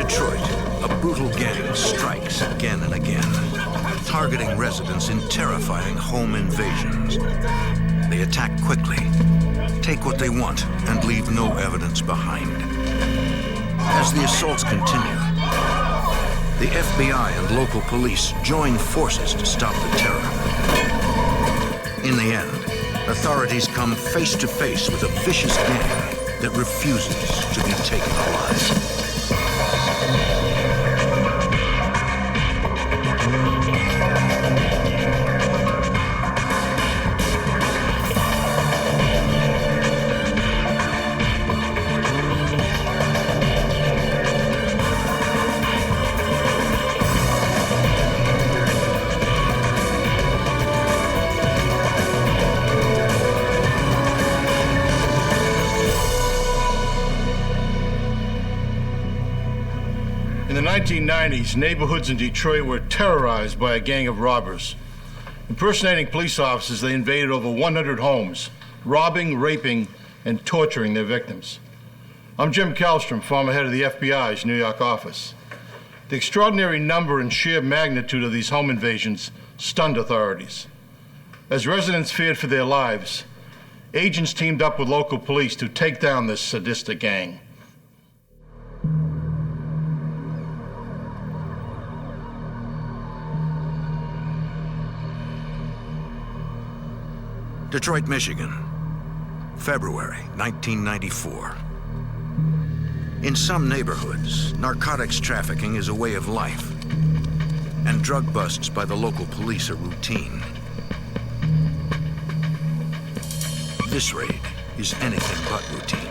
Detroit, a brutal gang strikes again and again, targeting residents in terrifying home invasions. They attack quickly, take what they want, and leave no evidence behind. As the assaults continue, the FBI and local police join forces to stop the terror. In the end, authorities come face to face with a vicious gang that refuses to be taken alive. In the 1990s, neighborhoods in Detroit were terrorized by a gang of robbers. Impersonating police officers, they invaded over 100 homes, robbing, raping, and torturing their victims. I'm Jim Kallstrom, former head of the FBI's New York office. The extraordinary number and sheer magnitude of these home invasions stunned authorities. As residents feared for their lives, agents teamed up with local police to take down this sadistic gang. Detroit, Michigan, February 1994. In some neighborhoods, narcotics trafficking is a way of life, and drug busts by the local police are routine. This raid is anything but routine.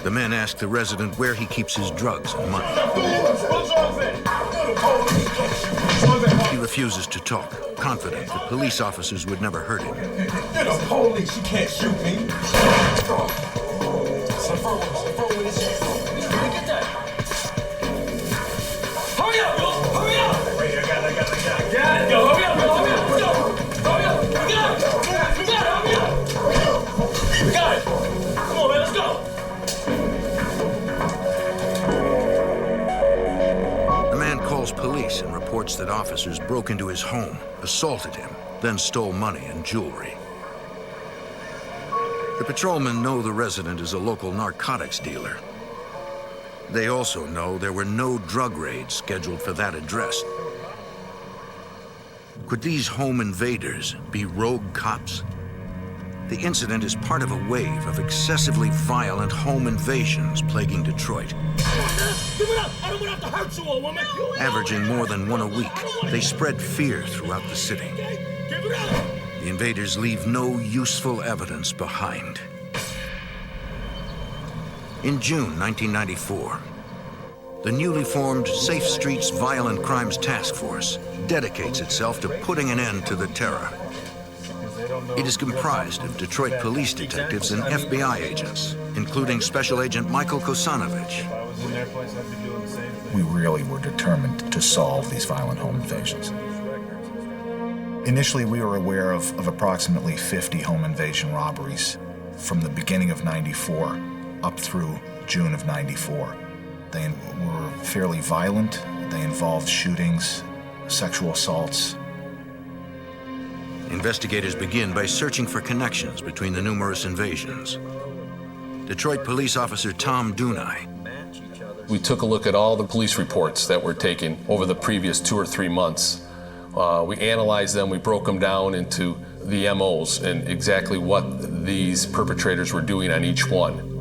The men ask the resident where he keeps his drugs and money. He refuses to talk, confident that police officers would never hurt him. You're the police, you can't shoot me. Hurry up, yo! Hurry up! Wait, I got it. Yo, hurry up, let's go! Hurry up! We got it! Hurry up! We got it! Come on, man, let's go! The man calls police and reports that officers broke into his home, assaulted him, then stole money and jewelry. The patrolmen know the resident is a local narcotics dealer. They also know there were no drug raids scheduled for that address. Could these home invaders be rogue cops? The incident is part of a wave of excessively violent home invasions plaguing Detroit. Give it up! I don't want to have to hurt you, old woman! Averaging more than one a week, they spread fear throughout the city. Give it up! The invaders leave no useful evidence behind. In June 1994, the newly formed Safe Streets Violent Crimes Task Force dedicates itself to putting an end to the terror. It is comprised of Detroit police detectives and FBI agents, including Special Agent Michael Kosanovich. We really were determined to solve these violent home invasions. Initially, we were aware of approximately 50 home invasion robberies from the beginning of '94 up through June of '94. They were fairly violent. They involved shootings, sexual assaults. Investigators begin by searching for connections between the numerous invasions. Detroit police officer Tom Dunai. We took a look at all the police reports that were taken over the previous 2 or 3 months. We analyzed them, we broke them down into the MOs and exactly what these perpetrators were doing on each one.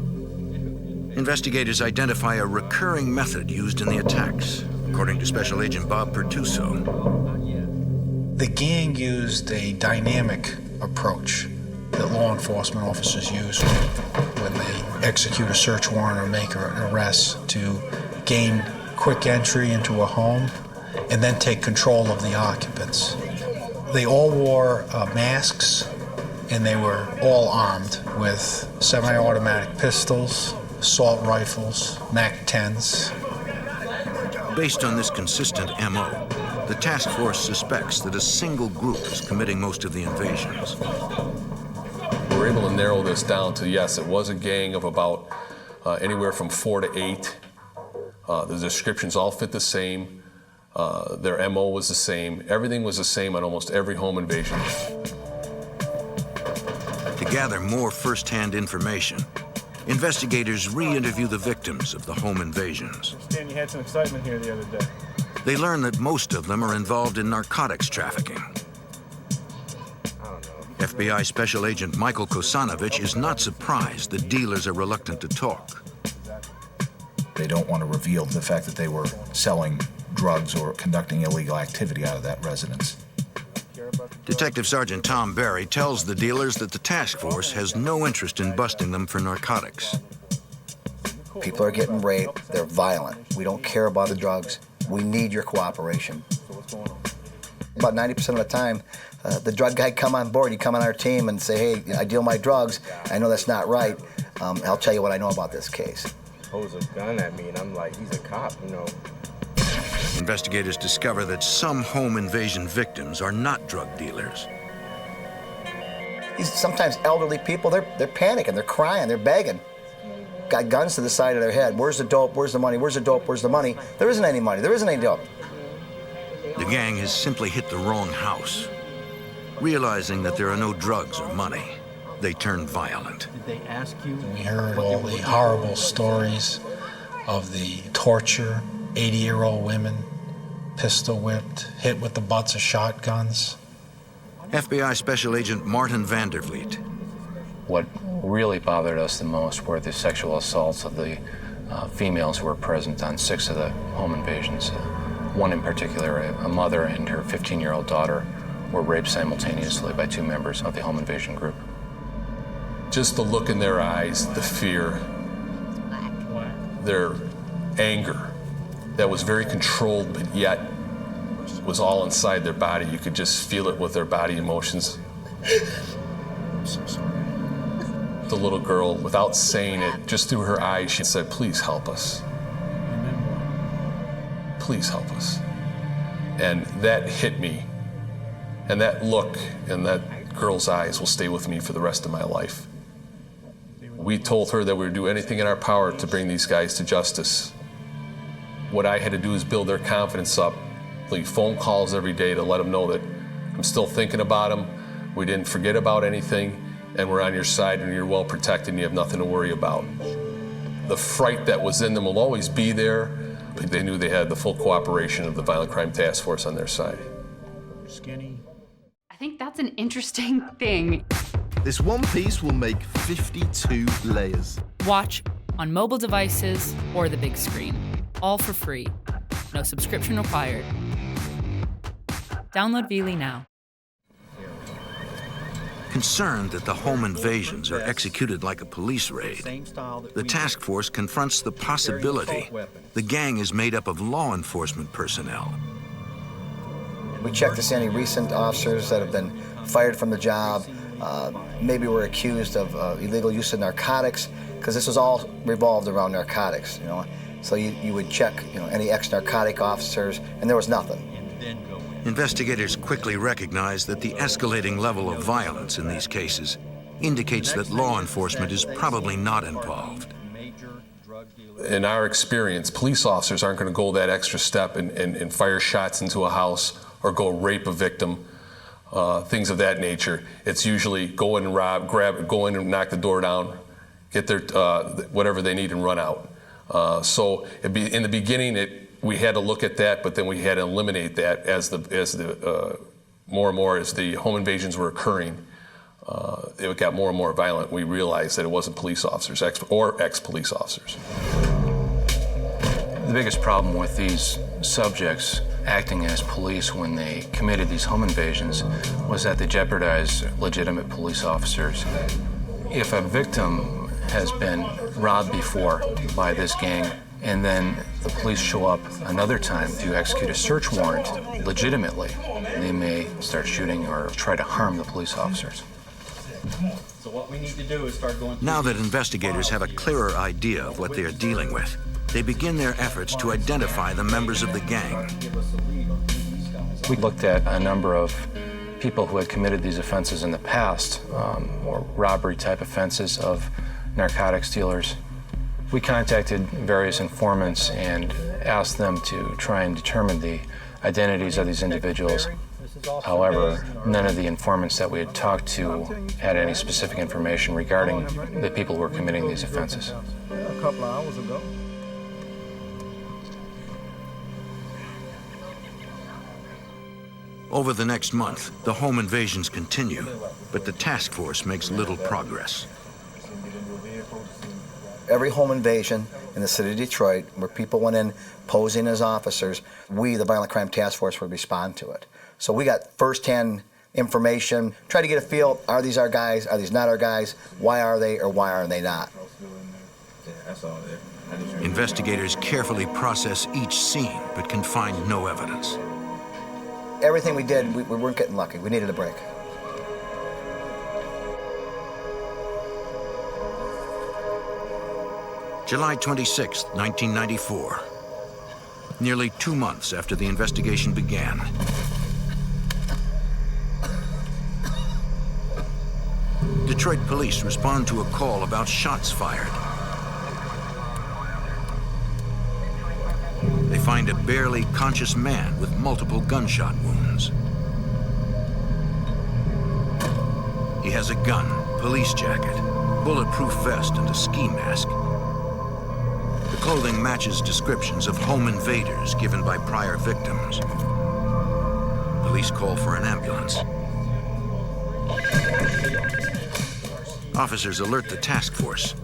Investigators identify a recurring method used in the attacks, according to Special Agent Bob Pertuso. The gang used a dynamic approach that law enforcement officers use when they execute a search warrant or make an arrest to gain quick entry into a home and then take control of the occupants. They all wore masks and they were all armed with semi-automatic pistols, assault rifles, MAC-10s. Based on this consistent MO, The task force suspects that a single group is committing most of the invasions. We were able to narrow this down to, yes, it was a gang of about anywhere from 4 to 8. The descriptions all fit the same. Their MO was the same. Everything was the same on almost every home invasion. To gather more first-hand information, investigators re-interview the victims of the home invasions. Stan, you had some excitement here the other day. They learn that most of them are involved in narcotics trafficking. FBI Special Agent Michael Kosanovich is not surprised that dealers are reluctant to talk. They don't want to reveal the fact that they were selling drugs or conducting illegal activity out of that residence. Detective Sergeant Tom Barry tells the dealers that the task force has no interest in busting them for narcotics. People are getting raped. They're violent. We don't care about the drugs. We need your cooperation. About 90% of the time, the drug guy come on board. You come on our team and say, hey, I deal my drugs. I know that's not right. I'll tell you what I know about this case. Pose a gun at me, and I'm like, he's a cop, you know. Investigators discover that some home invasion victims are not drug dealers. These sometimes elderly people, they're panicking, they're crying, they're begging. Got guns to the side of their head. Where's the dope? Where's the money? Where's the dope? Where's the money? There isn't any money. There isn't any dope. The gang has simply hit the wrong house. Realizing that there are no drugs or money, they turn violent. Did they ask you? We heard all the horrible stories of the torture, 80-year-old women, pistol whipped, hit with the butts of shotguns. FBI Special Agent Martin Vandervliet. What really bothered us the most were the sexual assaults of the females who were present on 6 of the home invasions. One in particular, a mother and her 15-year-old daughter, were raped simultaneously by 2 members of the home invasion group. Just the look in their eyes, the fear, their anger, that was very controlled, but yet was all inside their body. You could just feel it with their body emotions. I'm so sorry. The little girl, without saying it, just through her eyes, she said, please help us. Please help us. And that hit me. And that look in that girl's eyes will stay with me for the rest of my life. We told her that we would do anything in our power to bring these guys to justice. What I had to do is build their confidence up, leave phone calls every day to let them know that I'm still thinking about them, we didn't forget about anything, and we're on your side and you're well protected and you have nothing to worry about. The fright that was in them will always be there, but they knew they had the full cooperation of the Violent Crime Task Force on their side. Skinny. I think that's an interesting thing. This one piece will make 52 layers. Watch on mobile devices or the big screen. All for free. No subscription required. Download Veely now. Concerned that the home invasions are executed like a police raid, the task force confronts the possibility the gang is made up of law enforcement personnel. We checked to see any recent officers that have been fired from the job, maybe were accused of illegal use of narcotics, because this was all revolved around narcotics, you know. So you would check, you know, any ex-narcotic officers, and there was nothing. Investigators quickly recognize that the escalating level of violence in these cases indicates that law enforcement is probably not involved. In our experience, police officers aren't going to go that extra step and fire shots into a house or go rape a victim, things of that nature. It's usually go in and rob, go in and knock the door down, get their whatever they need and run out. So in the beginning, we had to look at that, but then we had to eliminate that as the more and more as the home invasions were occurring. It got more and more violent. We realized that it wasn't police officers or ex-police officers. The biggest problem with these subjects acting as police when they committed these home invasions was that they jeopardized legitimate police officers. If a victim has been robbed before by this gang, and then the police show up another time to execute a search warrant legitimately, they may start shooting or try to harm the police officers. So what we need to do is start going. Now that investigators have a clearer idea of what they are dealing with, they begin their efforts to identify the members of the gang. We looked at a number of people who had committed these offenses in the past, or robbery-type offenses of narcotics dealers. We contacted various informants and asked them to try and determine the identities of these individuals. However, none of the informants that we had talked to had any specific information regarding the people who were committing these offenses. A couple of hours ago. Over the next month, the home invasions continue, but the task force makes little progress. Every home invasion in the city of Detroit where people went in posing as officers, we, the Violent Crime Task Force, would respond to it. So we got first-hand information, try to get a feel, are these our guys, are these not our guys, why are they or why are they not? Investigators carefully process each scene, but can find no evidence. Everything we did, we weren't getting lucky. We needed a break. July 26, 1994. Nearly 2 months after the investigation began. Detroit police respond to a call about shots fired. They find a barely conscious man with multiple gunshot wounds. He has a gun, police jacket, bulletproof vest, and a ski mask. The clothing matches descriptions of home invaders given by prior victims. Police call for an ambulance. Officers alert the task force.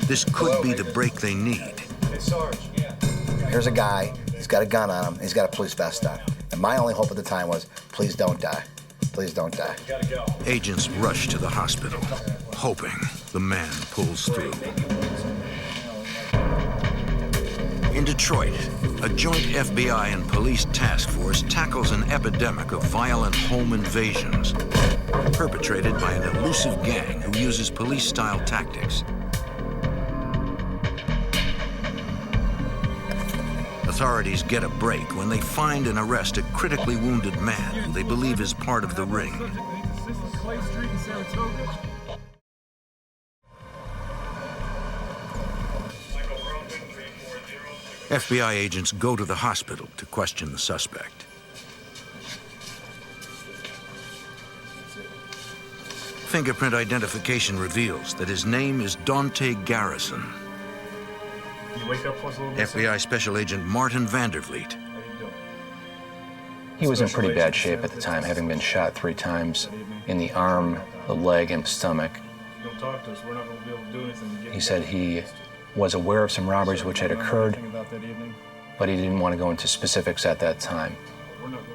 This could be the break they need. Here's a guy, he's got a gun on him, he's got a police vest on. And my only hope at the time was, please don't die. Please don't die. Agents rush to the hospital, hoping the man pulls through. In Detroit, a joint FBI and police task force tackles an epidemic of violent home invasions perpetrated by an elusive gang who uses police-style tactics. Authorities get a break when they find and arrest a critically wounded man who they believe is part of the ring. FBI agents go to the hospital to question the suspect. Fingerprint identification reveals that his name is Dante Garrison. You wake up for us a little bit? FBI Special Agent Martin Vandervliet. He was in pretty bad shape at the time, having been shot 3 times in the arm, the leg, and the stomach. Don't talk to us. We're not going to be able to do anything to get He said he was aware of some robberies which had occurred, but he didn't want to go into specifics at that time.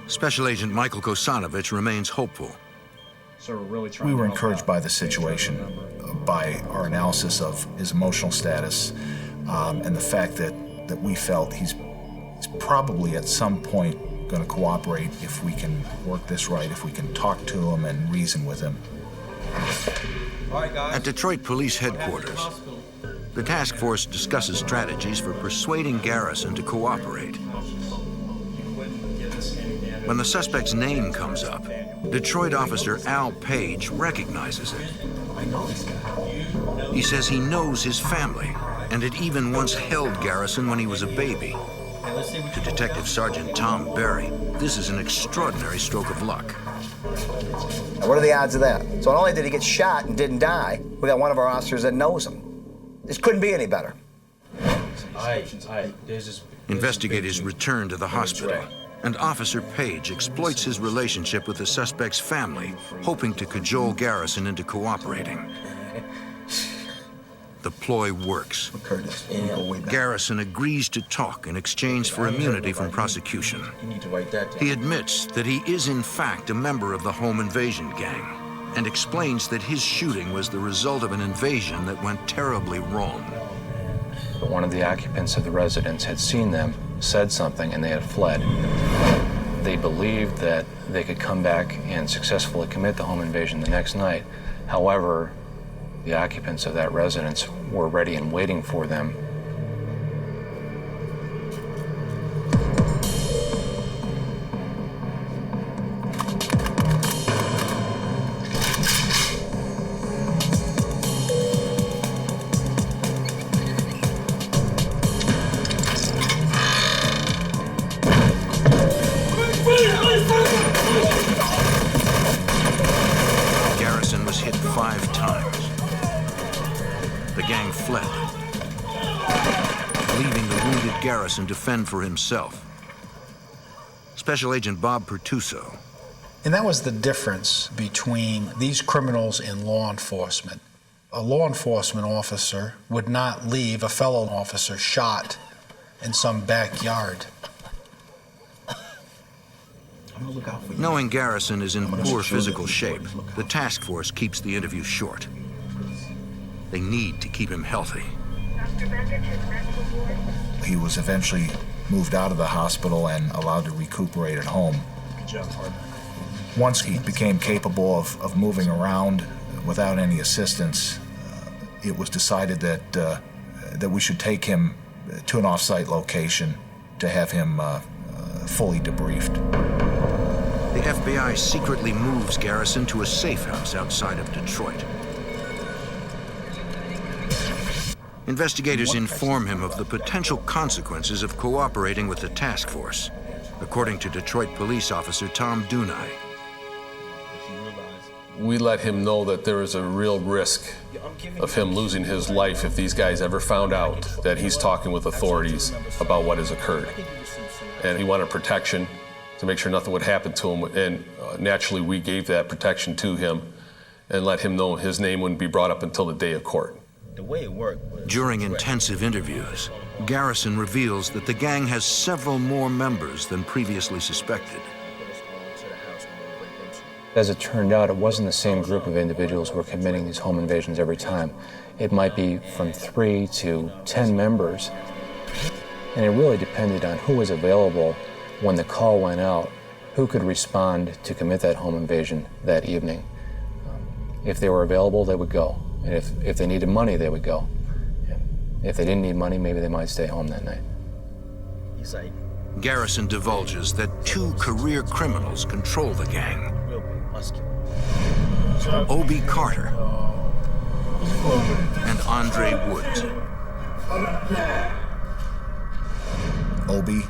Special Agent Michael Kosanovich remains hopeful. We were encouraged by the situation, by our analysis of his emotional status, and the fact that we felt he's probably at some point going to cooperate if we can work this right, if we can talk to him and reason with him. At Detroit Police Headquarters, the task force discusses strategies for persuading Garrison to cooperate. When the suspect's name comes up, Detroit officer Al Page recognizes it. He says he knows his family and had even once held Garrison when he was a baby. To Detective Sergeant Tom Berry, this is an extraordinary stroke of luck. Now, what are the odds of that? So not only did he get shot and didn't die, we got one of our officers that knows him. This couldn't be any better. Investigators return to the hospital, and Officer Page exploits his relationship with the suspect's family, hoping to cajole Garrison into cooperating. The ploy works. Garrison agrees to talk in exchange for immunity from prosecution. He admits that he is in fact a member of the home invasion gang and explains that his shooting was the result of an invasion that went terribly wrong. But one of the occupants of the residence had seen them, said something, and they had fled. They believed that they could come back and successfully commit the home invasion the next night. However, the occupants of that residence were ready and waiting for them. let Garrison defend for himself. Special Agent Bob Pertuso. And that was the difference between these criminals and law enforcement. A law enforcement officer would not leave a fellow officer shot in some backyard. Knowing Garrison is in poor physical shape, the task force keeps the interview short. They need to keep him healthy. He was eventually moved out of the hospital and allowed to recuperate at home. Once he became capable of moving around without any assistance, it was decided that we should take him to an off-site location to have him fully debriefed. The FBI secretly moves Garrison to a safe house outside of Detroit. Investigators inform him of the potential consequences of cooperating with the task force, according to Detroit police officer Tom Dunai. We let him know that there is a real risk of him losing his life if these guys ever found out that he's talking with authorities about what has occurred. And he wanted protection to make sure nothing would happen to him. And naturally, we gave that protection to him and let him know his name wouldn't be brought up until the day of court. The way it worked. During intensive interviews, Garrison reveals that the gang has several more members than previously suspected. As it turned out, it wasn't the same group of individuals who were committing these home invasions every time. It might be from 3 to 10 members. And it really depended on who was available when the call went out, who could respond to commit that home invasion that evening. If they were available, they would go. And if they needed money, they would go. If they didn't need money, maybe they might stay home that night. He's like, Garrison divulges that 2 career criminals control the gang. real big, muscular. Obie Carter and Andre Woods. Obie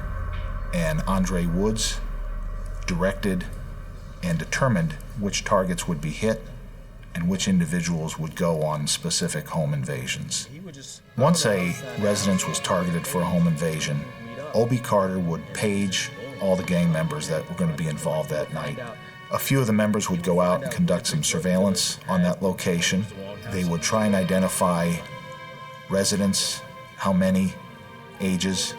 and Andre Woods directed and determined which targets would be hit and which individuals would go on specific home invasions. Once a residence was targeted for a home invasion, Obie Carter would page all the gang members that were going to be involved that night. A few of the members would go out and conduct some surveillance on that location. They would try and identify residents, how many, ages.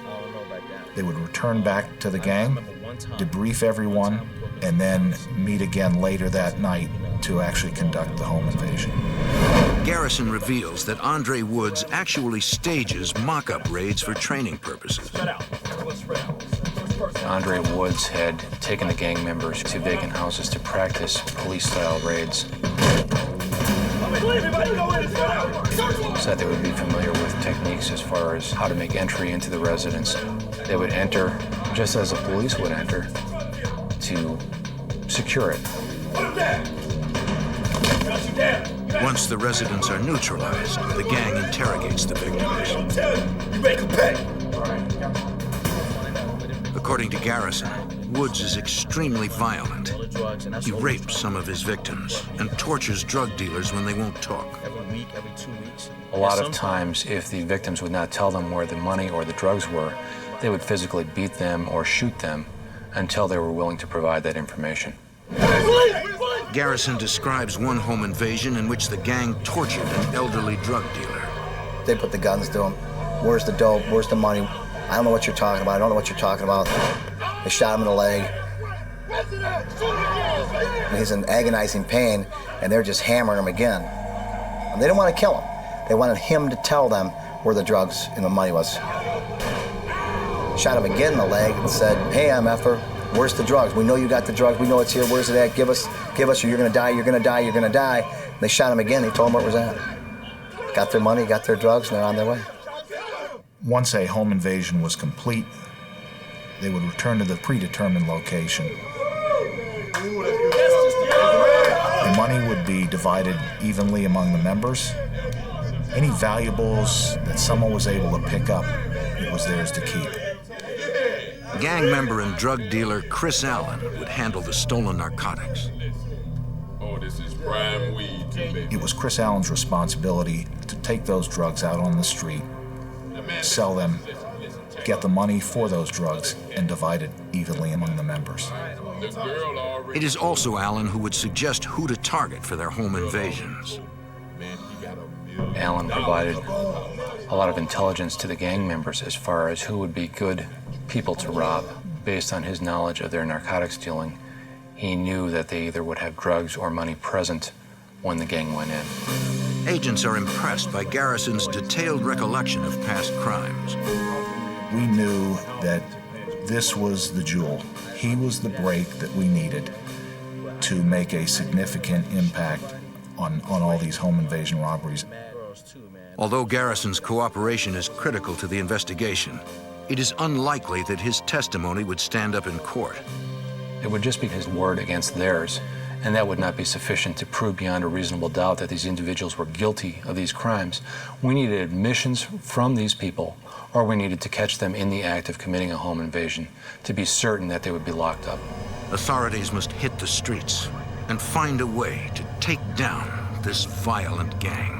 They would return back to the gang, debrief everyone, and then meet again later that night to actually conduct the home invasion. Garrison reveals that Andre Woods actually stages mock-up raids for training purposes. Andre Woods had taken the gang members to vacant houses to practice police-style raids, so that they would be familiar with techniques as far as how to make entry into the residence. They would enter just as the police would enter to secure it. Once the residents are neutralized, the gang interrogates the victims. According to Garrison, Woods is extremely violent. He rapes some of his victims and tortures drug dealers when they won't talk. Every week, every 2 weeks. A lot of times, if the victims would not tell them where the money or the drugs were, they would physically beat them or shoot them until they were willing to provide that information. Garrison describes one home invasion in which the gang tortured an elderly drug dealer. They put the guns to him. Where's the dope? Where's the money? I don't know what you're talking about. I don't know what you're talking about. They shot him in the leg. And he's in agonizing pain, and they're just hammering him again. And they didn't want to kill him. They wanted him to tell them where the drugs and the money was. Shot him again in the leg and said, "Hey, MFer, where's the drugs? We know you got the drugs. We know it's here. Where's it at? Give us, or you're gonna die, you're gonna die, you're gonna die." And they shot him again. They told him where it was at. Got their money, got their drugs, and they're on their way. Once a home invasion was complete, they would return to the predetermined location. The money would be divided evenly among the members. Any valuables that someone was able to pick up, it was theirs to keep. Gang member and drug dealer Chris Allen would handle the stolen narcotics. Oh, this is prime weed, baby. It was Chris Allen's responsibility to take those drugs out on the street, sell them, get the money for those drugs and divide it evenly among the members. It is also Allen who would suggest who to target for their home invasions. Allen provided a lot of intelligence to the gang members as far as who would be good people to rob. Based on his knowledge of their narcotics dealing, he knew that they either would have drugs or money present when the gang went in. Agents are impressed by Garrison's detailed recollection of past crimes. We knew that this was the jewel. He was the break that we needed to make a significant impact on all these home invasion robberies. Although Garrison's cooperation is critical to the investigation, it is unlikely that his testimony would stand up in court. It would just be his word against theirs, and that would not be sufficient to prove beyond a reasonable doubt that these individuals were guilty of these crimes. We needed admissions from these people, or we needed to catch them in the act of committing a home invasion to be certain that they would be locked up. Authorities must hit the streets and find a way to take down this violent gang.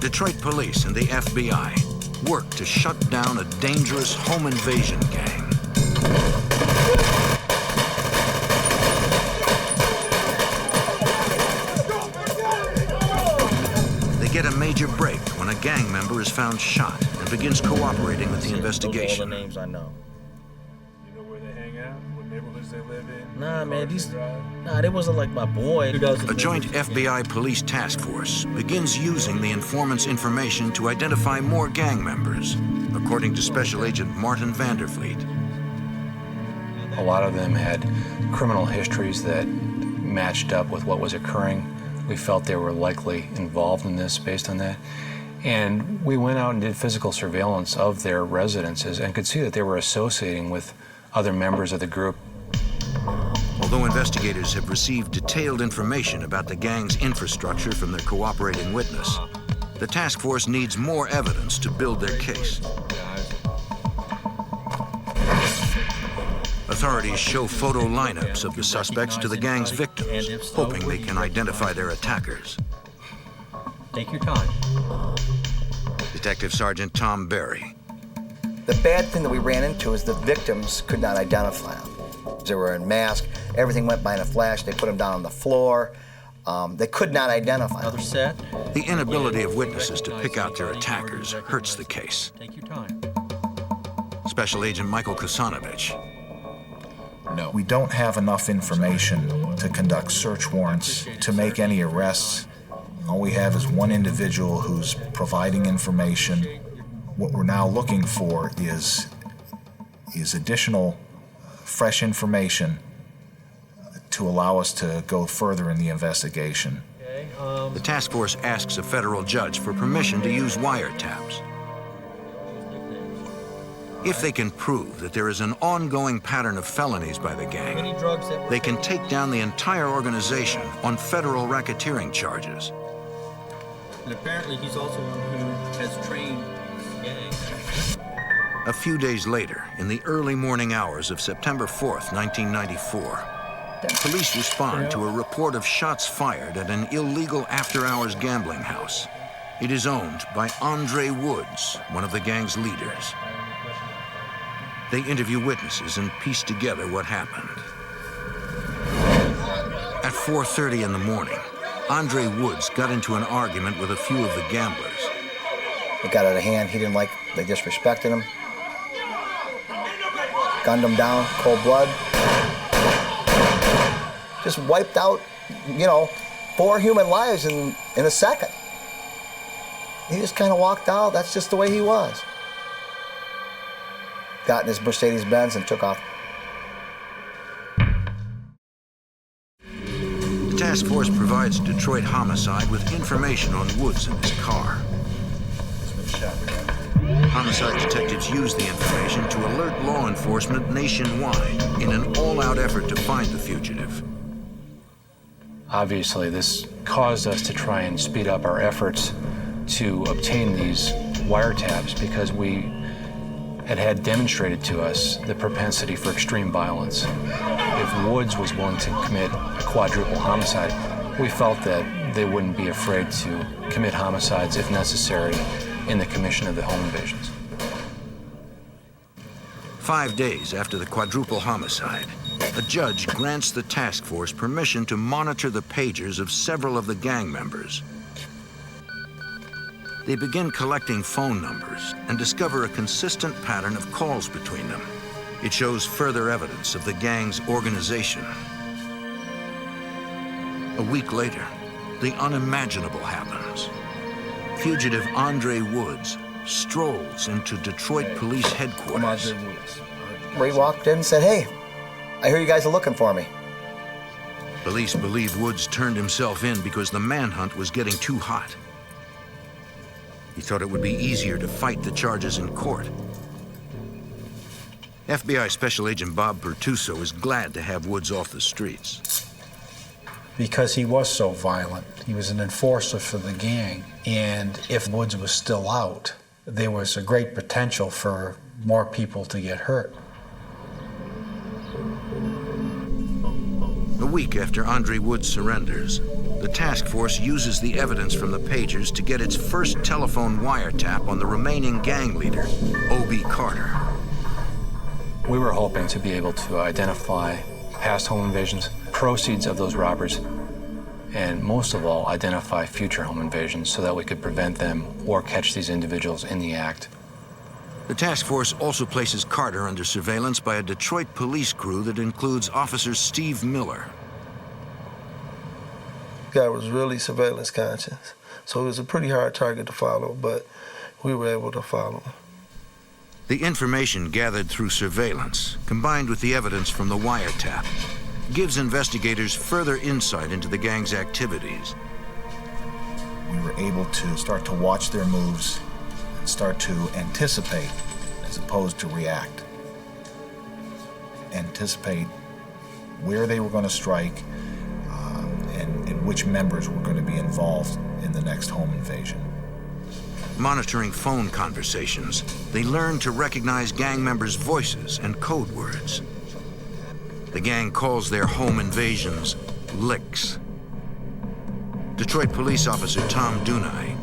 Detroit police and the FBI work to shut down a dangerous home invasion gang. They get a major break when a gang member is found shot and begins cooperating with the investigation. All the names I know. You know where they hang out? What neighborhoods they live in? Nah, man, they wasn't like my boy. A joint FBI police task force begins using the informant's information to identify more gang members, according to Special Agent Martin Vanderfleet. A lot of them had criminal histories that matched up with what was occurring. We felt they were likely involved in this based on that. And we went out and did physical surveillance of their residences and could see that they were associating with other members of the group. Although investigators have received detailed information about the gang's infrastructure from their cooperating witness, the task force needs more evidence to build their case. Authorities show photo lineups of the suspects to the gang's victims, hoping they can identify their attackers. Take your time. Detective Sergeant Tom Berry. The bad thing that we ran into is the victims could not identify them. They were unmasked. Everything went by in a flash. They put them down on the floor. They could not identify them. Another set. The inability of witnesses to pick out their attackers hurts the case. Take your time. Special Agent Michael Kosanovich. No. We don't have enough information to conduct search warrants, to make any arrests. All we have is one individual who's providing information. What we're now looking for is additional fresh information to allow us to go further in the investigation. The task force asks a federal judge for permission to use wiretaps. If they can prove that there is an ongoing pattern of felonies by the gang, they can take down the entire organization on federal racketeering charges. And apparently he's also one who has trained gangs. A few days later, in the early morning hours of September 4th, 1994, police respond to a report of shots fired at an illegal after-hours gambling house. It is owned by Andre Woods, one of the gang's leaders. They interview witnesses and piece together what happened. At 4:30 in the morning, Andre Woods got into an argument with a few of the gamblers. It got out of hand. He didn't like, they disrespected him. Gunned him down, cold blood. Just wiped out, 4 human lives in a second. He just kind of walked out. That's just the way he was. Got in his Mercedes-Benz and took off. The task force provides Detroit Homicide with information on Woods and his car. Homicide detectives use the information to alert law enforcement nationwide in an all-out effort to find the fugitive. Obviously, this caused us to try and speed up our efforts to obtain these wiretaps because we had demonstrated to us the propensity for extreme violence. If Woods was willing to commit a quadruple homicide, we felt that they wouldn't be afraid to commit homicides if necessary in the commission of the home invasions. 5 days after the quadruple homicide, a judge grants the task force permission to monitor the pagers of several of the gang members. They begin collecting phone numbers and discover a consistent pattern of calls between them. It shows further evidence of the gang's organization. A week later, the unimaginable happens. Fugitive Andre Woods strolls into Detroit Police Headquarters. Ray walked in and said, "Hey, I hear you guys are looking for me." Police believe Woods turned himself in because the manhunt was getting too hot. He thought it would be easier to fight the charges in court. FBI Special Agent Bob Pertuso is glad to have Woods off the streets. Because he was so violent, he was an enforcer for the gang, and if Woods was still out, there was a great potential for more people to get hurt. A week after Andre Woods surrenders, the task force uses the evidence from the pagers to get its first telephone wiretap on the remaining gang leader, O.B. Carter. We were hoping to be able to identify past home invasions, proceeds of those robberies, and most of all, identify future home invasions so that we could prevent them or catch these individuals in the act. The task force also places Carter under surveillance by a Detroit police crew that includes Officer Steve Miller. The guy was really surveillance conscious, so it was a pretty hard target to follow, but we were able to follow him. The information gathered through surveillance, combined with the evidence from the wiretap, gives investigators further insight into the gang's activities. We were able to start to watch their moves and start to anticipate as opposed to react. Anticipate where they were going to strike and which members were going to be involved in the next home invasion. Monitoring phone conversations, they learned to recognize gang members' voices and code words. The gang calls their home invasions licks. Detroit police officer Tom Dunai.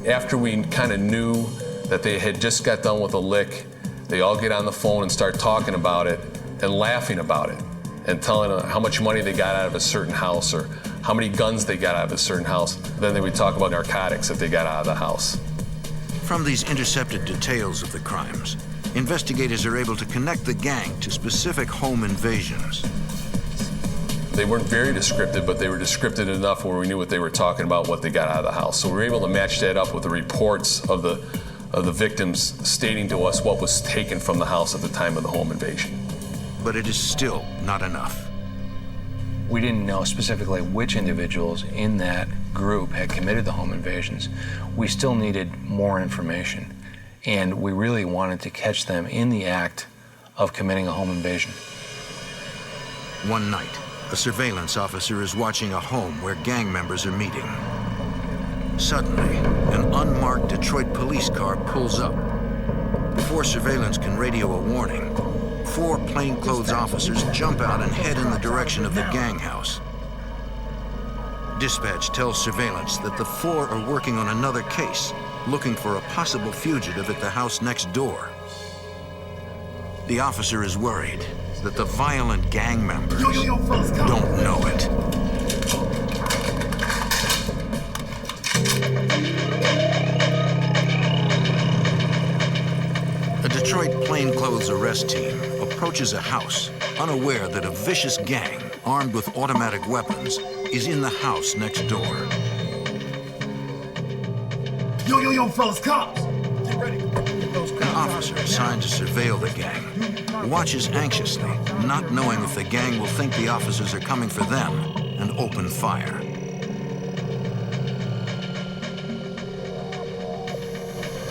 After we kind of knew that they had just got done with a lick, they all get on the phone and start talking about it and laughing about it and telling how much money they got out of a certain house or how many guns they got out of a certain house. Then they would talk about narcotics that they got out of the house. From these intercepted details of the crimes, investigators are able to connect the gang to specific home invasions. They weren't very descriptive, but they were descriptive enough where we knew what they were talking about, what they got out of the house. So we were able to match that up with the reports of the victims stating to us what was taken from the house at the time of the home invasion. But it is still not enough. We didn't know specifically which individuals in that group had committed the home invasions. We still needed more information, and we really wanted to catch them in the act of committing a home invasion. One night, a surveillance officer is watching a home where gang members are meeting. Suddenly, an unmarked Detroit police car pulls up. Before surveillance can radio a warning, 4 plainclothes officers jump out and head in the direction of the gang house. Dispatch tells surveillance that the 4 are working on another case, looking for a possible fugitive at the house next door. The officer is worried that the violent gang members don't know it. A Detroit plainclothes arrest team approaches a house, unaware that a vicious gang, armed with automatic weapons, is in the house next door. Yo, fellas, cops! Get ready. An officer assigned to surveil the gang watches anxiously, not knowing if the gang will think the officers are coming for them and open fire.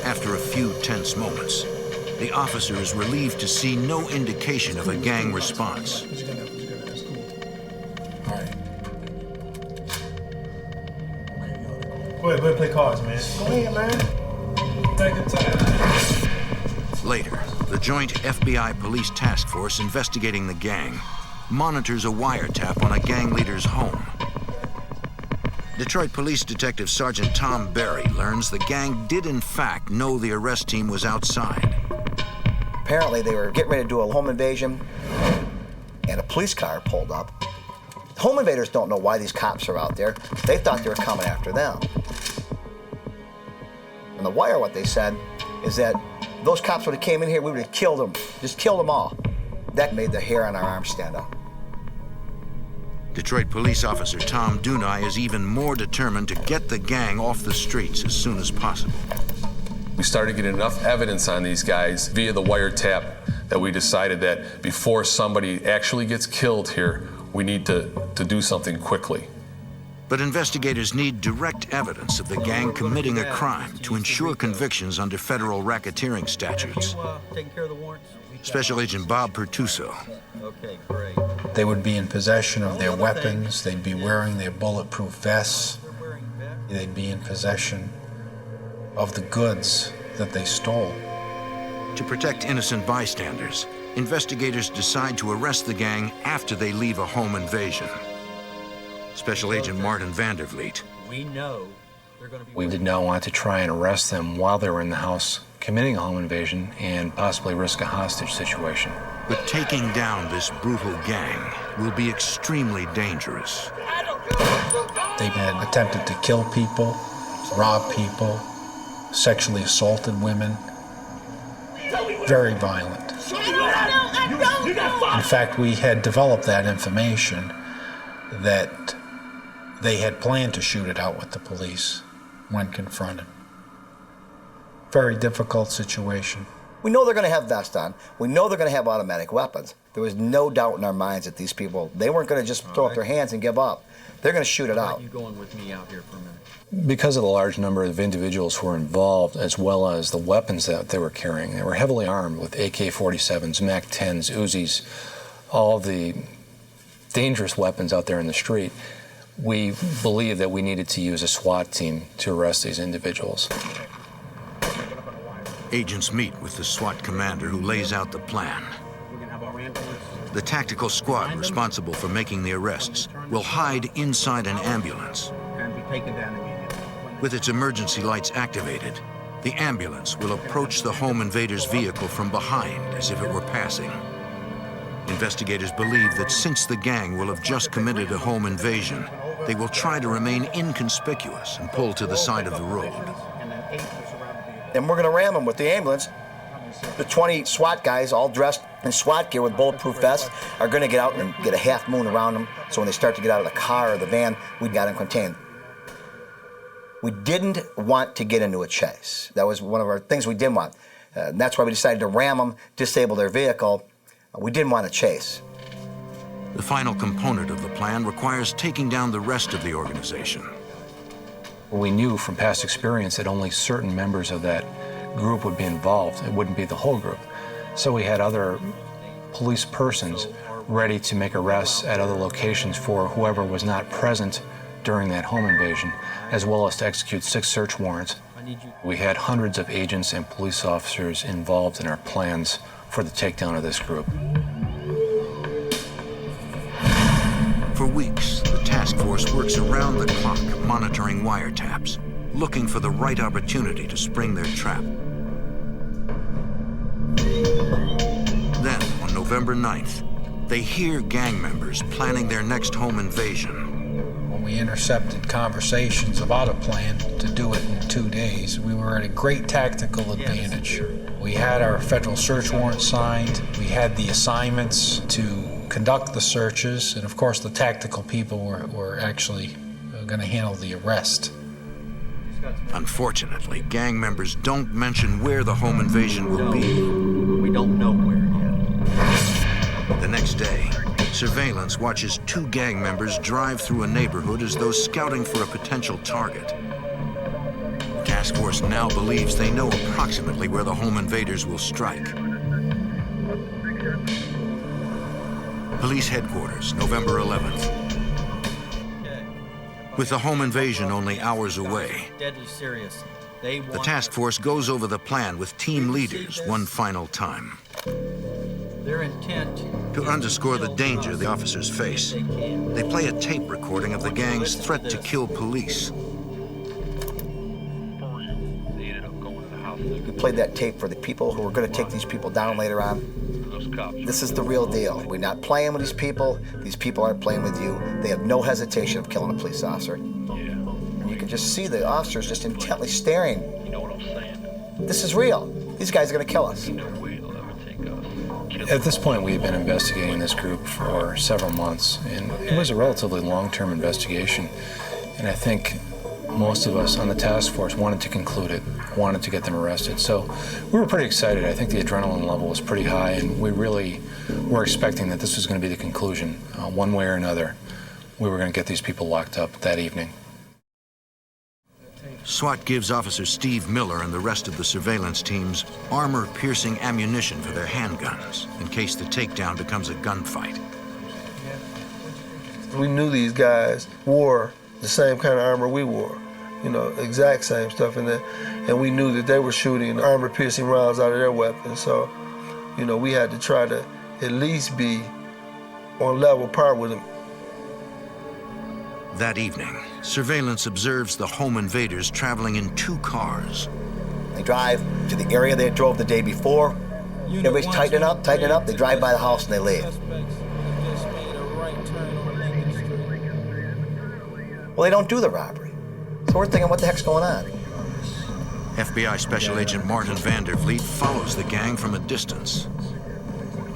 After a few tense moments, the officer is relieved to see no indication of a gang response. Go ahead, play cards, man. Go ahead, man. Take your time. Later, the joint FBI police task force investigating the gang monitors a wiretap on a gang leader's home. Detroit Police Detective Sergeant Tom Berry learns the gang did in fact know the arrest team was outside. Apparently they were getting ready to do a home invasion, and a police car pulled up. Home invaders don't know why these cops are out there. They thought they were coming after them. On the wire, what they said is that those cops would have came in here, we would have killed them, just killed them all. That made the hair on our arms stand up. Detroit police officer Tom Dunai is even more determined to get the gang off the streets as soon as possible. We started getting enough evidence on these guys via the wiretap that we decided that before somebody actually gets killed here, we need to do something quickly. But investigators need direct evidence of the gang committing a crime to ensure convictions under federal racketeering statutes. Taking care of the warrants? Special Agent Bob Pertuso. Okay, great. They would be in possession of their weapons, they'd be wearing their bulletproof vests, they'd be in possession of the goods that they stole. To protect innocent bystanders, investigators decide to arrest the gang after they leave a home invasion. Special Agent Martin Vandervliet. We know they're going to be... We did not want to try and arrest them while they were in the house committing a home invasion and possibly risk a hostage situation. But taking down this brutal gang will be extremely dangerous. They had attempted to kill people, rob people, sexually assaulted women. Very violent. In fact, we had developed that information that they had planned to shoot it out with the police when confronted. Very difficult situation. We know they're going to have vests on. We know they're going to have automatic weapons. There was no doubt in our minds that these people, they weren't going to just throw up their hands and give up. They're going to shoot it out. You going with me out here for a minute? Because of the large number of individuals who were involved, as well as the weapons that they were carrying, they were heavily armed with AK-47s, MAC-10s, Uzis, all the dangerous weapons out there in the street. We believed that we needed to use a SWAT team to arrest these individuals. Agents meet with the SWAT commander who lays out the plan. The tactical squad responsible for making the arrests will hide inside an ambulance. With its emergency lights activated, the ambulance will approach the home invader's vehicle from behind as if it were passing. Investigators believe that since the gang will have just committed a home invasion, they will try to remain inconspicuous and pull to the side of the road. And we're going to ram them with the ambulance. The 20 SWAT guys, all dressed in SWAT gear with bulletproof vests, are going to get out and get a half moon around them. So when they start to get out of the car or the van, we got them contained. We didn't want to get into a chase. That was one of our things we didn't want. That's why we decided to ram them, disable their vehicle. We didn't want to chase. The final component of the plan requires taking down the rest of the organization. We knew from past experience that only certain members of that group would be involved. It wouldn't be the whole group. So we had other police persons ready to make arrests at other locations for whoever was not present during that home invasion, as well as to execute 6 search warrants. We had hundreds of agents and police officers involved in our plans for the takedown of this group. For weeks, the task force works around the clock, monitoring wiretaps, looking for the right opportunity to spring their trap. Then, on November 9th, they hear gang members planning their next home invasion. When we intercepted conversations about a plan to do it in 2 days, we were at a great tactical advantage. We had our federal search warrant signed, we had the assignments to conduct the searches, and of course the tactical people were actually going to handle the arrest. Unfortunately, gang members don't mention where the home invasion will be. We don't know where yet. The next day, surveillance watches 2 gang members drive through a neighborhood as though scouting for a potential target. The task force now believes they know approximately where the home invaders will strike. Police headquarters, November 11th. With the home invasion only hours away, Deadly serious. the task force goes over the plan with team leaders one final time. Their intent. To underscore the danger the officers face, they play a tape recording of the gang's threat to kill police. We played that tape for the people who were going to take these people down later on. This is the real deal. We're not playing with these people. These people aren't playing with you. They have no hesitation of killing a police officer. And you can just see the officers just intently staring. This is real. These guys are going to kill us. At this point, we had been investigating this group for several months, and it was a relatively long-term investigation. And I think most of us on the task force wanted to conclude it, wanted to get them arrested. So we were pretty excited. I think the adrenaline level was pretty high, and we really were expecting that this was going to be the conclusion. One way or another, we were going to get these people locked up that evening. SWAT gives Officer Steve Miller and the rest of the surveillance teams armor-piercing ammunition for their handguns in case the takedown becomes a gunfight. We knew these guys wore the same kind of armor we wore, you know, exact same stuff in there. And we knew that they were shooting armor-piercing rounds out of their weapons. So, you know, we had to try to at least be on level par with them. That evening, surveillance observes the home invaders traveling in 2 cars. They drive to the area they drove the day before. Everybody's tightening up. They drive by the house and they leave. Well, they don't do the robbery. So we're thinking, what the heck's going on? FBI Special Agent Martin Vandervliet follows the gang from a distance.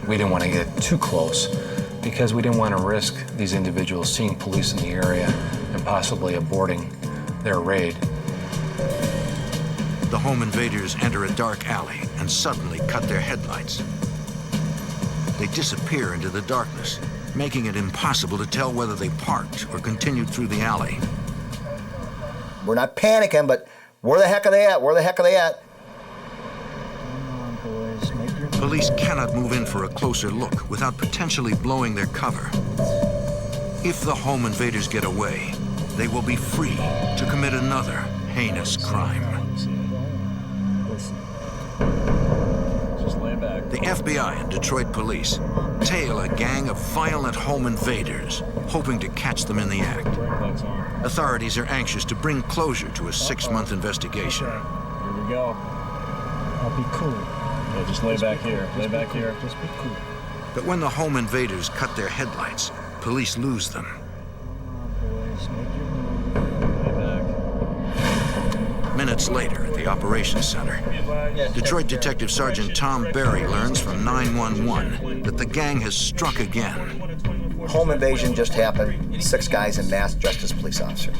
We didn't want to get too close because we didn't want to risk these individuals seeing police in the area and possibly aborting their raid. The home invaders enter a dark alley and suddenly cut their headlights. They disappear into the darkness, making it impossible to tell whether they parked or continued through the alley. We're not panicking, but where the heck are they at? Where the heck are they at? Police cannot move in for a closer look without potentially blowing their cover. If the home invaders get away, they will be free to commit another heinous crime. The FBI and Detroit police tail a gang of violent home invaders, hoping to catch them in the act. Authorities are anxious to bring closure to a 6-month investigation. Here we go. I'll be cool. Yeah, just lay back here. Lay back here. Just be cool. But when the home invaders cut their headlights, police lose them. Minutes later at the operations center, Detroit Detective Sergeant Tom Berry learns from 911 that the gang has struck again. Home invasion just happened. 6 guys in masks dressed as police officers.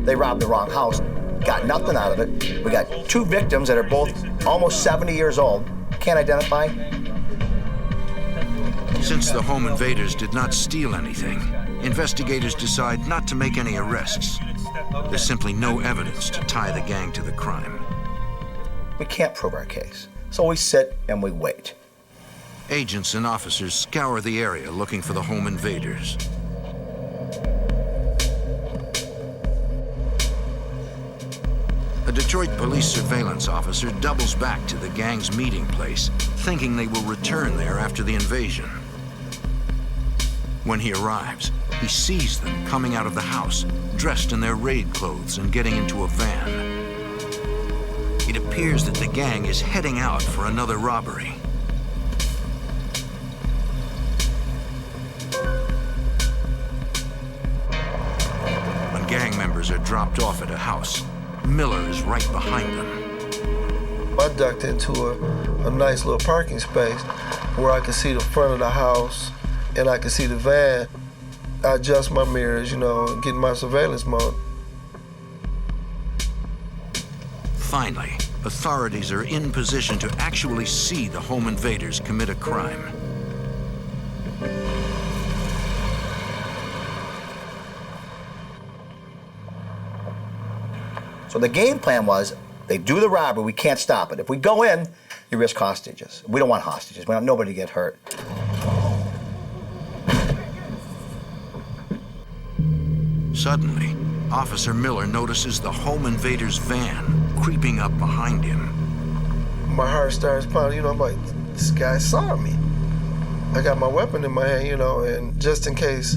They robbed the wrong house, got nothing out of it. We got 2 victims that are both almost 70 years old. Can't identify. Since the home invaders did not steal anything, investigators decide not to make any arrests. There's simply no evidence to tie the gang to the crime. We can't prove our case, so we sit and we wait. Agents and officers scour the area looking for the home invaders. A Detroit police surveillance officer doubles back to the gang's meeting place, thinking they will return there after the invasion. When he arrives, he sees them coming out of the house, dressed in their raid clothes and getting into a van. It appears that the gang is heading out for another robbery. When gang members are dropped off at a house, Miller is right behind them. I ducked into a nice little parking space where I could see the front of the house and I could see the van. I adjust my mirrors, you know, and get in my surveillance mode. Finally, authorities are in position to actually see the home invaders commit a crime. So the game plan was, they do the robbery, we can't stop it. If we go in, you risk hostages. We don't want hostages. We want nobody to get hurt. Suddenly, Officer Miller notices the home invader's van creeping up behind him. My heart starts pounding, you know, I'm like, this guy saw me. I got my weapon in my hand, you know, and just in case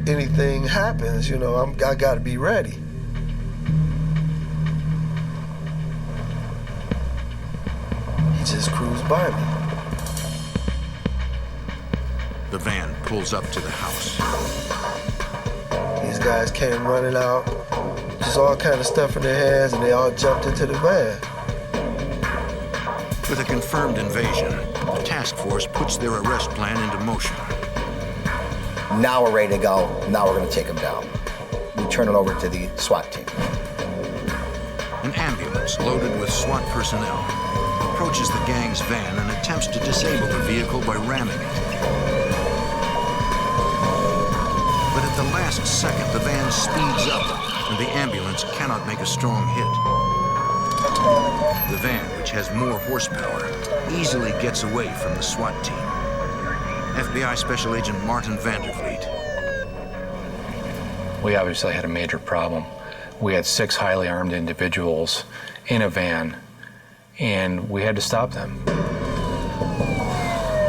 anything happens, you know, I got to be ready. He just cruised by me. The van pulls up to the house. These guys came running out, just all kind of stuff in their hands, and they all jumped into the van. With a confirmed invasion, the task force puts their arrest plan into motion. Now we're ready to go. Now we're going to take them down. We turn it over to the SWAT team. An ambulance loaded with SWAT personnel approaches the gang's van and attempts to disable the vehicle by ramming it. But at the last second, the van speeds up and the ambulance cannot make a strong hit. The van, which has more horsepower, easily gets away from the SWAT team. FBI Special Agent Martin Vandervliet. We obviously had a major problem. We had 6 highly armed individuals in a van, and we had to stop them.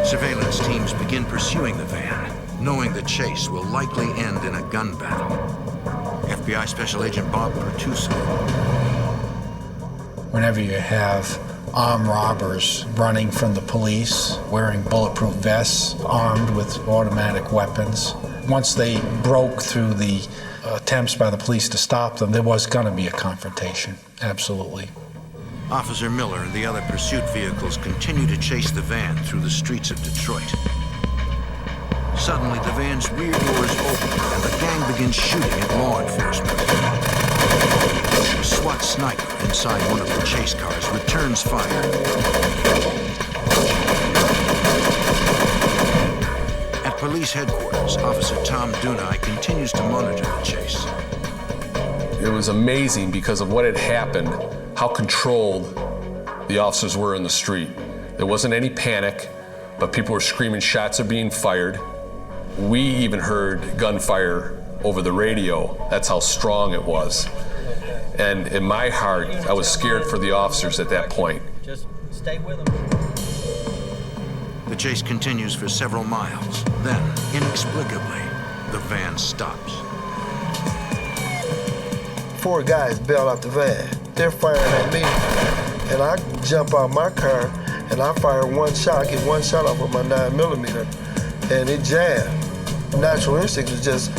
Surveillance teams begin pursuing the van, knowing the chase will likely end in a gun battle. FBI Special Agent Bob Pertuso. Whenever you have armed robbers running from the police, wearing bulletproof vests, armed with automatic weapons, once they broke through the attempts by the police to stop them, there was going to be a confrontation, absolutely. Officer Miller and the other pursuit vehicles continue to chase the van through the streets of Detroit. Suddenly, the van's rear doors open and the gang begins shooting at law enforcement. A SWAT sniper inside one of the chase cars returns fire. At police headquarters, Officer Tom Dunai continues to monitor the chase. It was amazing because of what had happened, how controlled the officers were in the street. There wasn't any panic, but people were screaming shots are being fired. We even heard gunfire over the radio. That's how strong it was. And in my heart, I was scared for the officers at that point. Just stay with them. The chase continues for several miles. Then, inexplicably, the van stops. 4 guys bail out the van. They're firing at me, and I jump out my car, and I fire one shot. I get one shot off with my 9mm, and it jammed. Natural instinct was just,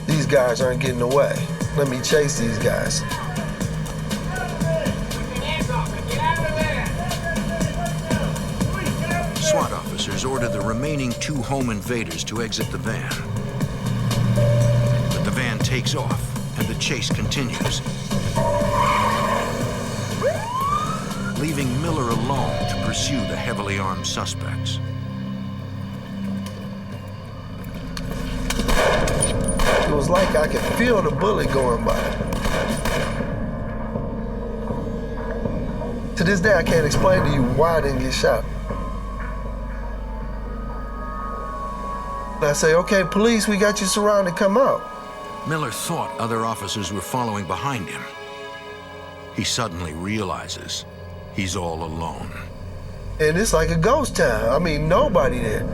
these guys aren't getting away. Let me chase these guys. SWAT officers order the remaining 2 home invaders to exit the van. But the van takes off, and the chase continues, leaving Miller alone to pursue the heavily armed suspects. It was like I could feel the bullet going by. To this day, I can't explain to you why I didn't get shot. I say, okay, police, we got you surrounded, come out. Miller thought other officers were following behind him. He suddenly realizes he's all alone. And it's like a ghost town. I mean, nobody there.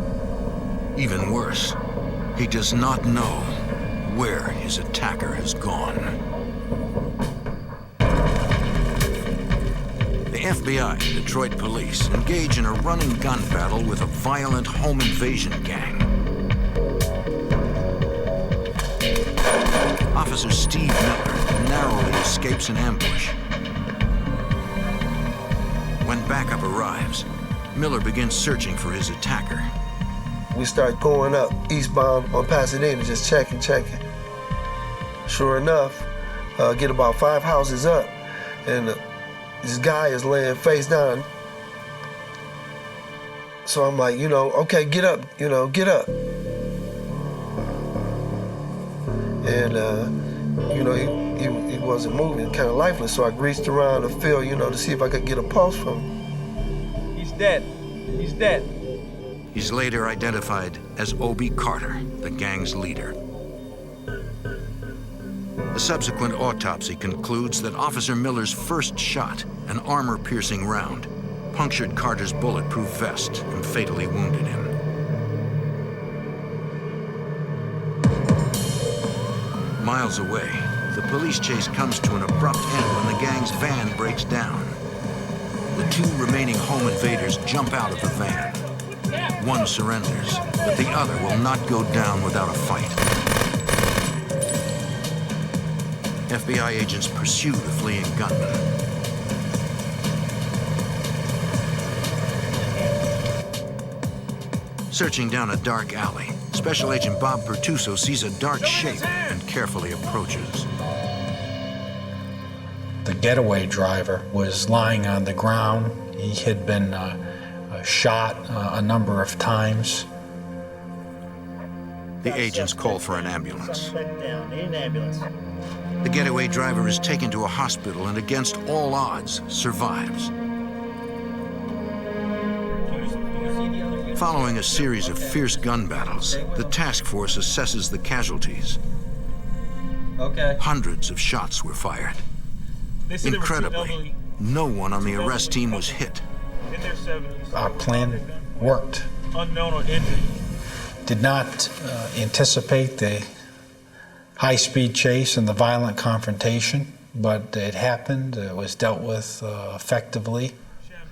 Even worse, he does not know where his attacker has gone. The FBI and Detroit police engage in a running gun battle with a violent home invasion gang. Officer Steve Miller narrowly escapes an ambush. When backup arrives, Miller begins searching for his attacker. We start going up eastbound on Pasadena, just checking. Sure enough, get about 5 houses up, and this guy is laying face down. So I'm like, okay, get up, get up. And, he wasn't moving, kind of lifeless, so I greased around the field, to see if I could get a pulse from him. He's dead. He's dead. He's later identified as Obie Carter, the gang's leader. A subsequent autopsy concludes that Officer Miller's first shot, an armor-piercing round, punctured Carter's bulletproof vest and fatally wounded him. Miles away, the police chase comes to an abrupt end when the gang's van breaks down. The two remaining home invaders jump out of the van. One surrenders, but the other will not go down without a fight. FBI agents pursue the fleeing gunman. Searching down a dark alley, Special Agent Bob Pertuso sees a dark shape and carefully approaches. The getaway driver was lying on the ground. He had been shot a number of times. The agents call for an ambulance. Need an ambulance. The getaway driver is taken to a hospital and against all odds survives. Following a series of fierce gun battles, the task force assesses the casualties. Okay. Hundreds of shots were fired. Incredibly, no one on the arrest team was hit. Our plan worked. Unknown or injured. Did not anticipate the high-speed chase and the violent confrontation, but it happened. It was dealt with effectively.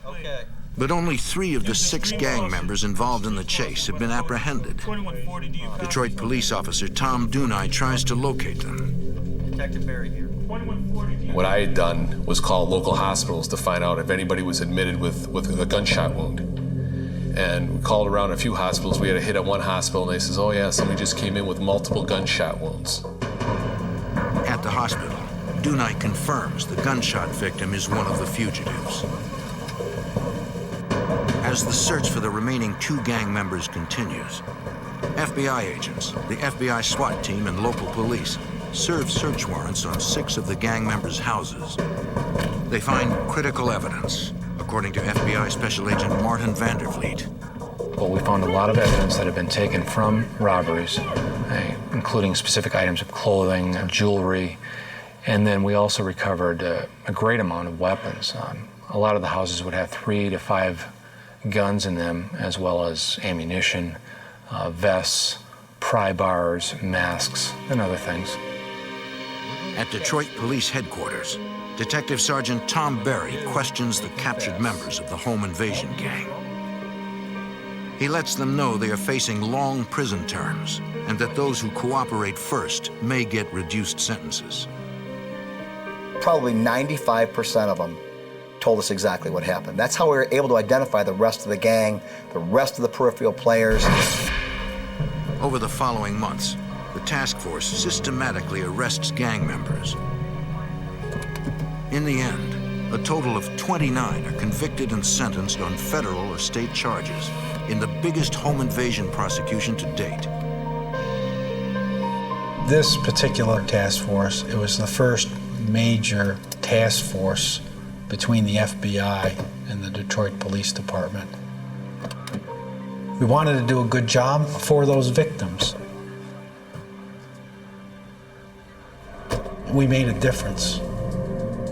Okay. But only 3 of the 6 gang members involved in the chase have been apprehended. Detroit police officer Tom Dunai tries to locate them. Detective Barry here. What I had done was call local hospitals to find out if anybody was admitted with a gunshot wound. And we called around a few hospitals. We had a hit at one hospital, and they says, oh yeah, somebody just came in with multiple gunshot wounds. At the hospital, Dunai confirms the gunshot victim is one of the fugitives. As the search for the remaining 2 gang members continues, FBI agents, the FBI SWAT team, and local police serve search warrants on 6 of the gang members' houses. They find critical evidence, according to FBI Special Agent Martin Vandervliet. Well, we found a lot of evidence that had been taken from robberies, including specific items of clothing, jewelry, and then we also recovered a great amount of weapons. A lot of the houses would have 3 to 5 guns in them, as well as ammunition, vests, pry bars, masks, and other things. At Detroit Police Headquarters, Detective Sergeant Tom Berry questions the captured members of the home invasion gang. He lets them know they are facing long prison terms and that those who cooperate first may get reduced sentences. Probably 95% of them told us exactly what happened. That's how we were able to identify the rest of the gang, the rest of the peripheral players. Over the following months, the task force systematically arrests gang members. In the end, a total of 29 are convicted and sentenced on federal or state charges in the biggest home invasion prosecution to date. This particular task force, it was the first major task force between the FBI and the Detroit Police Department. We wanted to do a good job for those victims. We made a difference.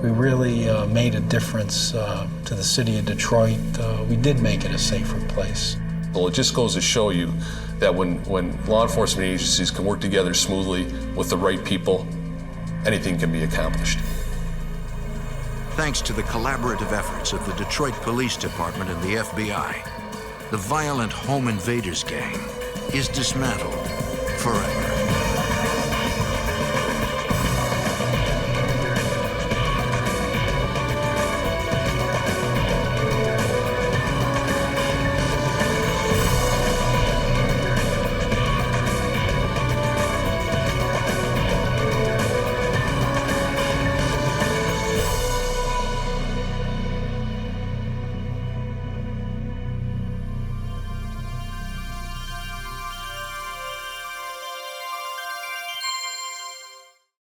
We really made a difference to the city of Detroit. We did make it a safer place. Well, it just goes to show you that when law enforcement agencies can work together smoothly with the right people, anything can be accomplished. Thanks to the collaborative efforts of the Detroit Police Department and the FBI, the violent home invaders gang is dismantled forever.